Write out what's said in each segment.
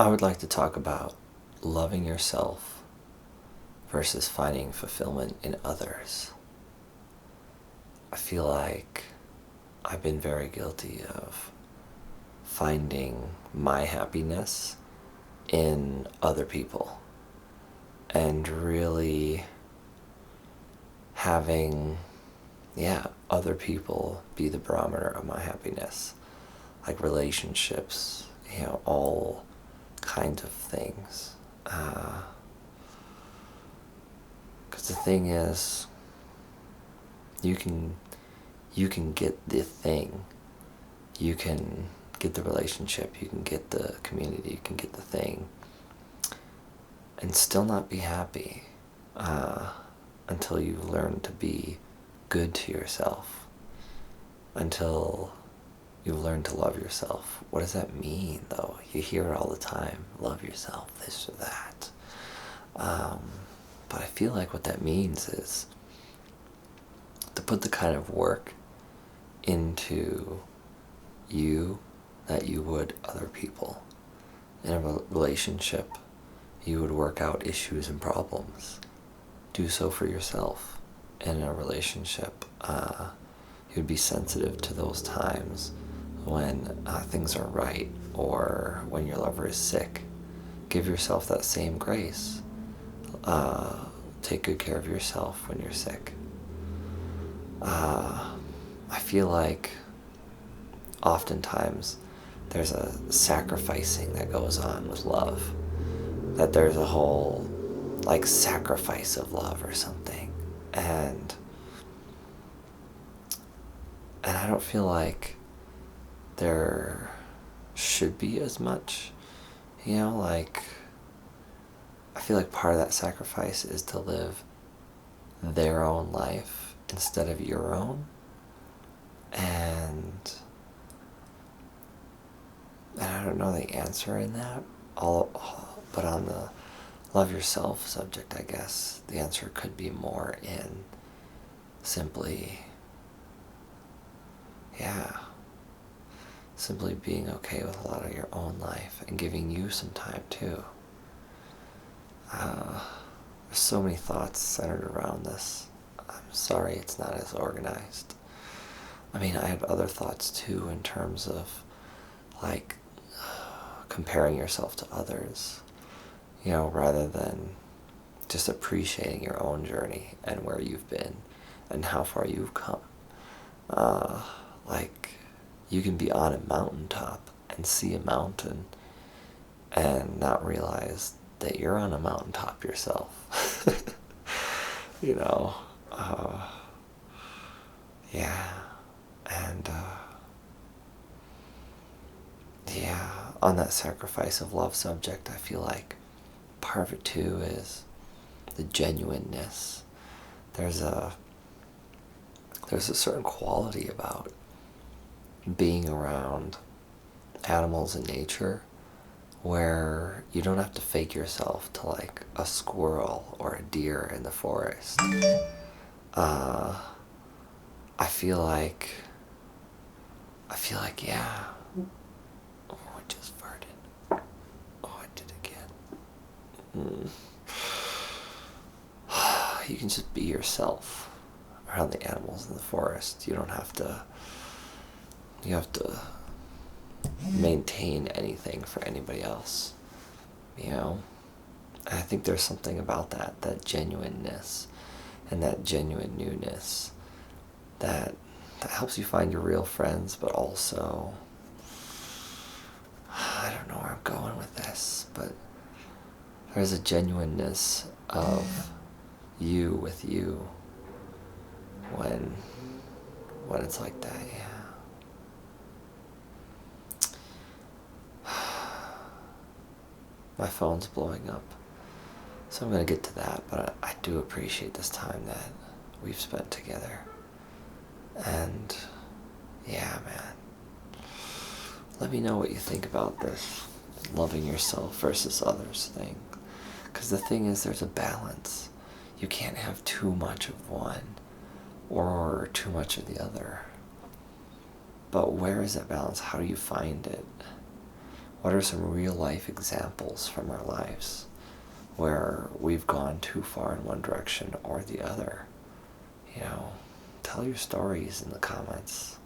I would like to talk about loving yourself versus finding fulfillment in others. I feel like I've been very guilty of finding my happiness in other people and really having, other people be the barometer of my happiness. Like relationships, all kinds of things. Because the thing is, you can get the thing, you can get the relationship, you can get the community, you can get the thing, and still not be happy until you learn to be good to yourself, until you learn to love yourself. What does that mean, though? You hear it all the time, love yourself, this or that. But I feel like what that means is to put the kind of work into you that you would other people. In a relationship, you would work out issues and problems. Do so for yourself. In a relationship, you would be sensitive to those times when things are right or when your lover is sick. Give yourself that same grace. Take good care of yourself when you're sick. I feel like oftentimes there's a sacrificing that goes on with love. That there's a whole, like, sacrifice of love or something. And I don't feel like there should be as much. Like, I feel like part of that sacrifice is to live their own life instead of your own. And I don't know the answer in that. But on the love yourself subject, I guess the answer could be more in simply, simply being okay with a lot of your own life and giving you some time too. There's so many thoughts centered around this. I'm sorry it's not as organized. I mean, I have other thoughts too in terms of, like, comparing yourself to others, rather than just appreciating your own journey and where you've been and how far you've come. Like, you can be on a mountaintop and see a mountain and not realize that you're on a mountaintop yourself. And on that sacrifice of love subject, I feel like part of it too is the genuineness. There's a certain quality about being around animals in nature where you don't have to fake yourself to, like, a squirrel or a deer in the forest. I feel like, Oh, I just farted. Oh, I did again. You can just be yourself around the animals in the forest. You have to maintain anything for anybody else. And I think there's something about that genuineness and that genuine newness that helps you find your real friends, but also, I don't know where I'm going with this, but there's a genuineness of you with you when it's like that, My phone's blowing up, so I'm going to get to that, but I do appreciate this time that we've spent together. And, man, let me know what you think about this loving yourself versus others thing. Because the thing is, there's a balance. You can't have too much of one or too much of the other. But where is that balance? How do you find it? What are some real life examples from our lives where we've gone too far in one direction or the other? You know, tell your stories in the comments.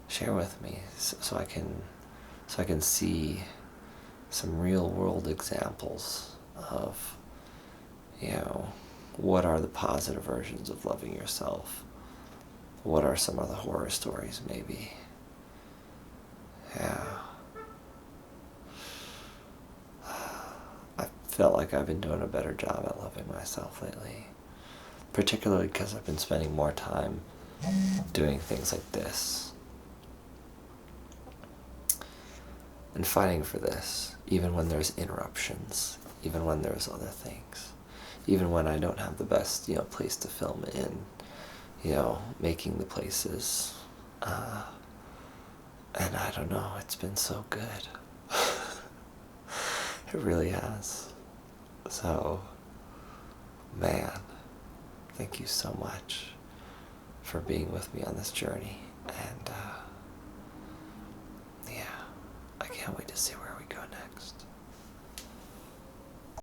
Share with me so I can see some real world examples of, you know, what are the positive versions of loving yourself? What are some of the horror stories, maybe? Yeah. I felt like I've been doing a better job at loving myself lately. Particularly because I've been spending more time doing things like this. And fighting for this, even when there's interruptions, even when there's other things. Even when I don't have the best, place to film in, making the places. And I don't know, it's been so good. It really has. So, man, thank you so much for being with me on this journey. And, yeah, I can't wait to see where